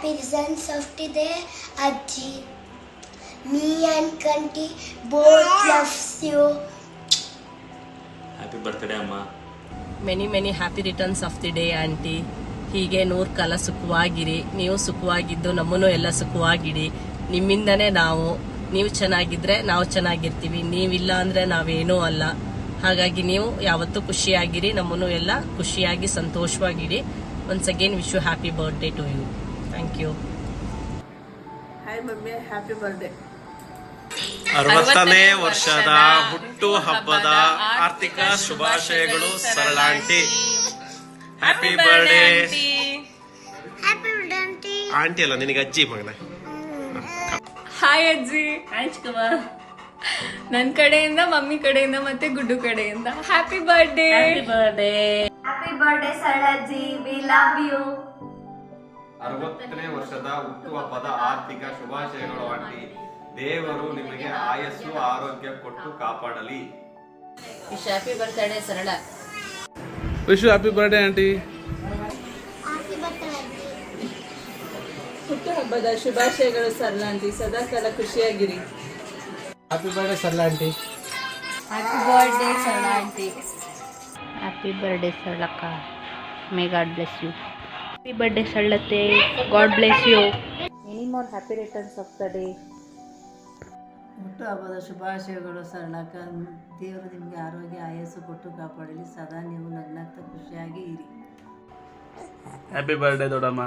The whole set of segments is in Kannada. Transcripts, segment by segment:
Happy returns of the day, Ajji. Me and Kanti both loves you. Happy birthday ಅಮ್ಮ. Many happy returns of the day aunty. ಹೀಗೆ 100 ಕಾಲ ಸುಖವಾಗಿರಿ. ನೀವು ಸುಖವಾಗಿದ್ದು ನಮ್ಮನ್ನು ಎಲ್ಲ ಸುಖವಾಗಿಡಿ. ನಿಮ್ಮಿಂದನೇ ನೀವು ಚೆನ್ನಾಗಿದ್ರೆ ನಾವು ಚೆನ್ನಾಗಿರ್ತೀವಿ. ನೀವಿಲ್ಲ ಅಂದ್ರೆ ನಾವೇನೂ ಅಲ್ಲ. ಹಾಗಾಗಿ ನೀವು ಯಾವತ್ತೂ ಖುಷಿಯಾಗಿರಿ. ನಮ್ಮನ್ನು ಎಲ್ಲ ಖುಷಿಯಾಗಿ ಸಂತೋಷವಾಗಿಡಿ. Once again wish you happy birthday to you. Thank you. Hi mummy, happy birthday. 60ನೇ ವರ್ಷದ ಹುಟ್ಟು ಹಬ್ಬದ ಆರ್ಥಿಕ ಶುಭಾಶಯಗಳು Sarala aunty. Happy birthday aunty. ಅಲ್ಲ ನಿನಗೆ ಅಜ್ಜಿ ಮಗನ. ಹಾಯ್ ಅಜ್ಜಿ. ನನ್ ಕಡೆಯಿಂದ, ಮಮ್ಮಿ ಕಡೆಯಿಂದ ಮತ್ತೆ ಗುಡ್ಡು ಕಡೆಯಿಂದ happy birthday. Happy birthday, Saraji. We love you. 60ನೇ ವರ್ಷದ ಹುಟ್ಟುಹಬ್ಬದ ಆರ್ಥಿಕ ಶುಭಾಶಯಗಳು ಆಂಟಿ. ದೇವರು ನಿಮಗೆ ಆಯಸ್ಸು ಆರೋಗ್ಯ ಕೊಟ್ಟು ಕಾಪಾಡಲಿ. Happy birthday Sarala. Wish you happy birthday aunty. Happy birthday, Aunty. ಹುಟ್ಟುಹಬ್ಬದ ಶುಭಾಶಯಗಳು ಸರಳ ಆಂಟಿ. ಸದಾ ಕಾಲ ಖುಷಿಯಾಗಿರಿ. Happy birthday Sarala aunty. Happy birthday Sarala aunty. Happy birthday Sarlaka. May God bless you. Happy birthday Sarlate. God bless you. Many more happy returns of the day. ಹುಟ್ಟುಹಬ್ಬದ ಶುಭಾಶಯಗಳು ಸರಳಕ್ಕ. ದೇವರು ನಿಮಗೆ ಆರೋಗ್ಯ ಆಯಸ್ಸು ಕೊಟ್ಟು ಕಾಪಾಡಲಿ. ಸದಾ ನೀವು ನಗ್ನಗ್ತಾ ಖುಷಿಯಾಗಿ ಇರಿ. ಹ್ಯಾಪಿ ಬರ್ಡೇ ದೊಡ್ಡಮ್ಮ.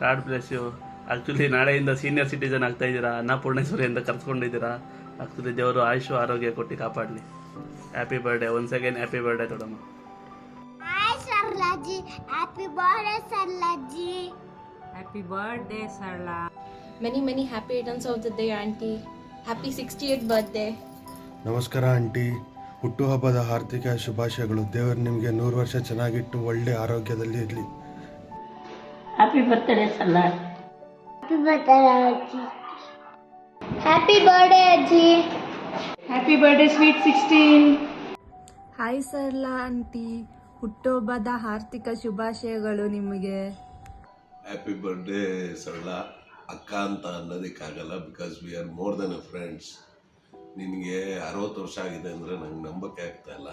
God bless you. ಆ್ಯಕ್ಚುಲಿ ನಾಳೆಯಿಂದ ಸೀನಿಯರ್ ಸಿಟಿಸನ್ ಆಗ್ತಾ ಇದ್ದೀರಾ. ಅನ್ನಪೂರ್ಣೇಶ್ವರಿ ಅಂತ ಕರ್ಸ್ಕೊಂಡಿದ್ದೀರಾ. ಆ್ಯಕ್ಚುಲಿ ದೇವರು ಆಯುಷು ಆರೋಗ್ಯ ಕೊಟ್ಟು ಕಾಪಾಡಲಿ. Happy birthday once again. Happy birthday ದೊಡ್ಡಮ್ಮ. Hi, Sarlaji. Happy birthday, Sarlaji. Happy birthday Sarala. Many happy returns of the day auntie. Happy 68th birthday. ನಮಸ್ಕಾರ ಆಂಟಿ. ಹುಟ್ಟುಹಬ್ಬದ ಆರ್ಥಿಕ ಶುಭಾಶಯಗಳು. ದೇವರು ನಿಮಗೆ 100 ವರ್ಷ ಚೆನ್ನಾಗಿಟ್ಟು ಒಳ್ಳೆ ಆರೋಗ್ಯದಲ್ಲಿ ಇರಲಿ. Happy birthday Sarla. Happy birthday, Ajji. Happy birthday, Ajji. Happy birthday sweet 16. Hi Sarala aunty. ಹುಟ್ಟುಹಬ್ಬದ ಆರ್ಥಿಕ ಶುಭಾಶಯಗಳು ನಿಮಗೆ. Happy birthday Sarala. ಅಕ್ಕ ಅಂತ ಅನ್ನೋದಕ್ಕಾಗಲ್ಲ, because we are more than a friends. ನಿನಗೆ 60 ವರ್ಷ ಆಗಿದೆ ಅಂದರೆ ನಂಗೆ ನಂಬಕ್ಕೆ ಆಗ್ತಾ ಇಲ್ಲ.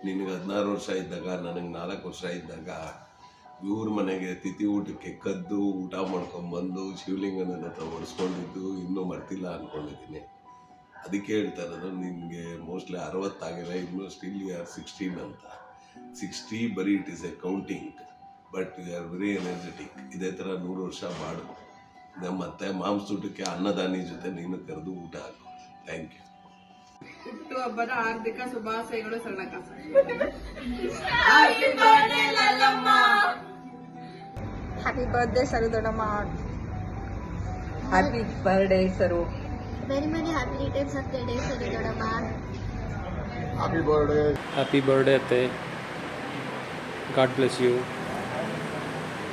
ನಿನಗೆ 16 ವರ್ಷ ಇದ್ದಾಗ, ನನಗೆ 4 ವರ್ಷ ಇದ್ದಾಗ ಇವ್ರ ಮನೆಗೆ ತಿಥಿ ಊಟಕ್ಕೆ ಕದ್ದು ಊಟ ಮಾಡ್ಕೊಂಬಂದು ಶಿವಲಿಂಗನ ಹತ್ರ ಒಡಿಸ್ಕೊಂಡಿದ್ದು ಇನ್ನೂ ಮರ್ತಿಲ್ಲ ಅಂದ್ಕೊಂಡಿದ್ದೀನಿ. ಅದಕ್ಕೆ ಹೇಳ್ತಾ ಇರೋದು, ನಿನಗೆ ಮೋಸ್ಟ್ಲಿ 60 ಆಗಿದೆ, ಇನ್ನೂ ಸ್ಟಿಲ್ ಯು ಆರ್ 16 ಅಂತ. 60 ಬರೀ it is a counting, but you are very energetic. ಇದೇ ಥರ 100 ವರ್ಷ ಬಾಡು. ಮತ್ತೆ ಮಾಂಸೂಟಕ್ಕೆ ಅನ್ನದಾನಿ ಜೊತೆ ನೀನು ಕರೆದು ಊಟ ಹಾಕು. ಥ್ಯಾಂಕ್ ಯು. ಹುಟ್ಟುಹಬ್ಬದ ಆರ್ಥಿಕ ಶುಭಾಶಯಗಳು ಸರಳಕ್ಕ. ಹ್ಯಾಪಿ ಬರ್ಡೇ ಸರು ದೊಡ್ಡಮ್ಮ. Happy birthday Saru. Many happy returns of the day, Sari Dodama. Happy birthday ಅತ್ತೆ. God bless you.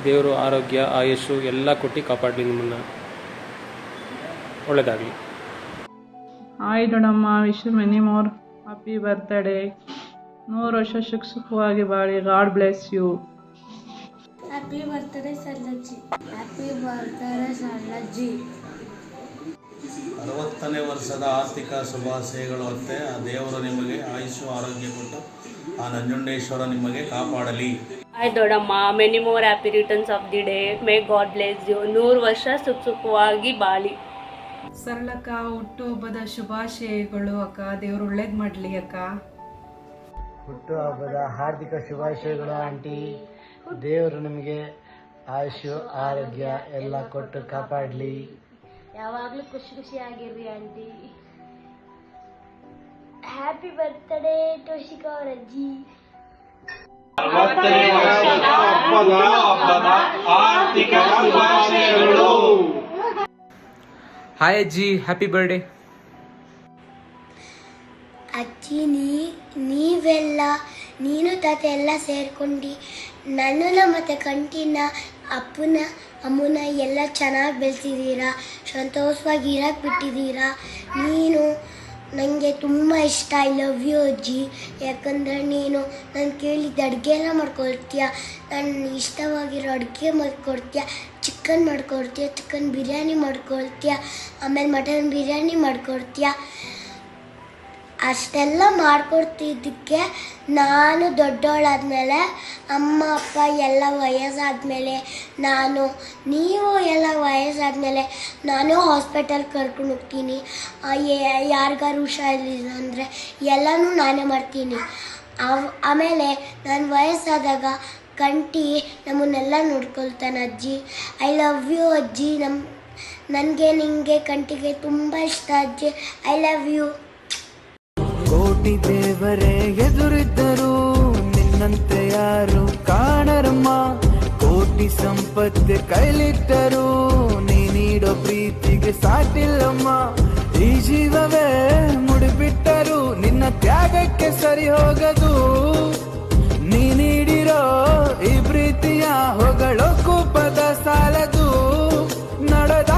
ದೇವರು ಆರೋಗ್ಯ ಆಯುಷು ಎಲ್ಲ ಕೊಟ್ಟು ಕಾಪಾಡಲಿ. ನಿಮ್ಮನ್ನು ಒಳ್ಳೆಯದಾಗಲಿ. ಹಾಯ್ ದೊಡ್ಡಮ್ಮ. Wish many more happy birthday. 100 ವರ್ಷ ಸುಖವಾಗಿ ಬಾಳಿ. God bless you. Happy birthday, Sarlaji. Happy birthday, Sarlaji. 60ನೇ ವರ್ಷದ ಆರ್ಥಿಕ ಶುಭಾಶಯಗಳು ಅತ್ತೆ. ಆ ದೇವರು ನಿಮಗೆ ಆಯುಷು ಆರೋಗ್ಯ ಕೊಟ್ಟು ಆ ನಂಜುಂಡೇಶ್ವರ ನಿಮಗೆ ಕಾಪಾಡಲಿ. Hi ದೊಡ್ಡಮ್ಮ. Many more happy returns of the day. May God bless you. 100 ವರ್ಷ ಸುಖವಾಗಿ ಬಾಳಿ. ಸರಳಕ್ಕ ಹುಟ್ಟುಹಬ್ಬದ ಶುಭಾಶಯಗಳು ಅಕ್ಕ. ದೇವರು ಒಳ್ಳೇದು ಮಾಡಲಿ ಅಕ್ಕ. ಹುಟ್ಟುಹಬ್ಬದ ಹಾರ್ದಿಕ ಶುಭಾಶಯಗಳು ಆಂಟಿ. ದೇವರು ನಿಮಗೆ ಆಯುಷು ಆರೋಗ್ಯ ಎಲ್ಲ ಕೊಟ್ಟು ಕಾಪಾಡಲಿ. ಯಾವಾಗಲೂ ಖುಷಿಯಾಗಿರ್ರಿ ಆಂಟಿ. ಹ್ಯಾಪಿ ಬರ್ತ್ಡೇ ಟೋಶಿಕಾ ಅವರ ಅಜ್ಜಿ. 60ನೇ ವರ್ಷದ ಹಬ್ಬದ ಆರ್ಥಿಕ ಶುಭಾಶಯಗಳು. ಹಾಯ್ ಅಜ್ಜಿ. Happy birthday. ಅಜ್ಜಿ, ನೀನು ತಾತ ಎಲ್ಲ ಸೇರ್ಕೊಂಡು ನನ್ನನ್ನು ಮತ್ತು ಕಂಟಿನ ಅಪ್ಪನ ಅಮ್ಮನ ಎಲ್ಲ ಚೆನ್ನಾಗಿ ಬೆಳೆಸಿದ್ದೀರಾ. ಸಂತೋಷವಾಗಿ ಇರಕ್ಕೆ ಬಿಟ್ಟಿದ್ದೀರಾ. ನೀನು ನನಗೆ ತುಂಬ ಇಷ್ಟ. ಐ ಲವ್ ಯು ಅಜ್ಜಿ. ಯಾಕಂದರೆ ನೀನು ನಾನು ಕೇಳಿದ್ದ ಅಡುಗೆ ಎಲ್ಲ ಮಾಡ್ಕೊಡ್ತೀಯ. ನಾನು ಇಷ್ಟವಾಗಿರೋ ಅಡುಗೆ ಮಾಡಿಕೊಡ್ತೀಯ. ಚಿಕನ್ ಮಾಡ್ಕೊಡ್ತೀಯ, ಚಿಕನ್ ಬಿರಿಯಾನಿ ಮಾಡ್ಕೊಳ್ತೀಯ, ಆಮೇಲೆ ಮಟನ್ ಬಿರಿಯಾನಿ ಮಾಡ್ಕೊಡ್ತೀಯ. ಅಷ್ಟೆಲ್ಲ ಮಾಡ್ಕೊಡ್ತಿದ್ದಕ್ಕೆ ನಾನು ದೊಡ್ಡವಳಾದ್ಮೇಲೆ ಅಮ್ಮ ಅಪ್ಪ ಎಲ್ಲ ವಯಸ್ಸಾದ್ಮೇಲೆ ನೀವು ಎಲ್ಲ ವಯಸ್ಸಾದ್ಮೇಲೆ ನಾನು ಹಾಸ್ಪಿಟಲ್ ಕರ್ಕೊಂಡು ಹೋಗ್ತೀನಿ. ಯಾರಿಗಾರು ಹುಷಾರಿಲ್ಲ ಅಂದರೆ ಎಲ್ಲನೂ ನಾನೇ ಮಾಡ್ತೀನಿ. ಆಮೇಲೆ ನಾನು ವಯಸ್ಸಾದಾಗ ಕಂಟಿ ನಮ್ಮನ್ನೆಲ್ಲ ನೋಡ್ಕೊಳ್ತಾನೆ ಅಜ್ಜಿ. ಐ ಲವ್ ಯು ಅಜ್ಜಿ. ನನಗೆ ನಿಮಗೆ ಕಂಟಿಗೆ ತುಂಬ ಇಷ್ಟ ಅಜ್ಜಿ. I love you. ಕೋಟಿ ದೇವರೇ ಎದುರಿದ್ದರು ನಿನ್ನಂತೆ ಯಾರು ಕಾಣರಮ್ಮ. ಕೋಟಿ ಸಂಪತ್ತು ಕೈಲಿಟ್ಟರು ನೀ ನೀಡೋ ಪ್ರೀತಿಗೆ ಸಾಟಿಲ್ಲಮ್ಮ. ಈ ಜೀವವೇ ಮುಡಿಬಿಟ್ಟರು ನಿನ್ನ ತ್ಯಾಗಕ್ಕೆ ಸರಿ ಹೋಗದು. ನೀ ನೀಡಿರೋ ಈ ಪ್ರೀತಿಯ ಹೊಗಳೋ ಕೂಪದ ಸಾಲದು. ನಡೆದ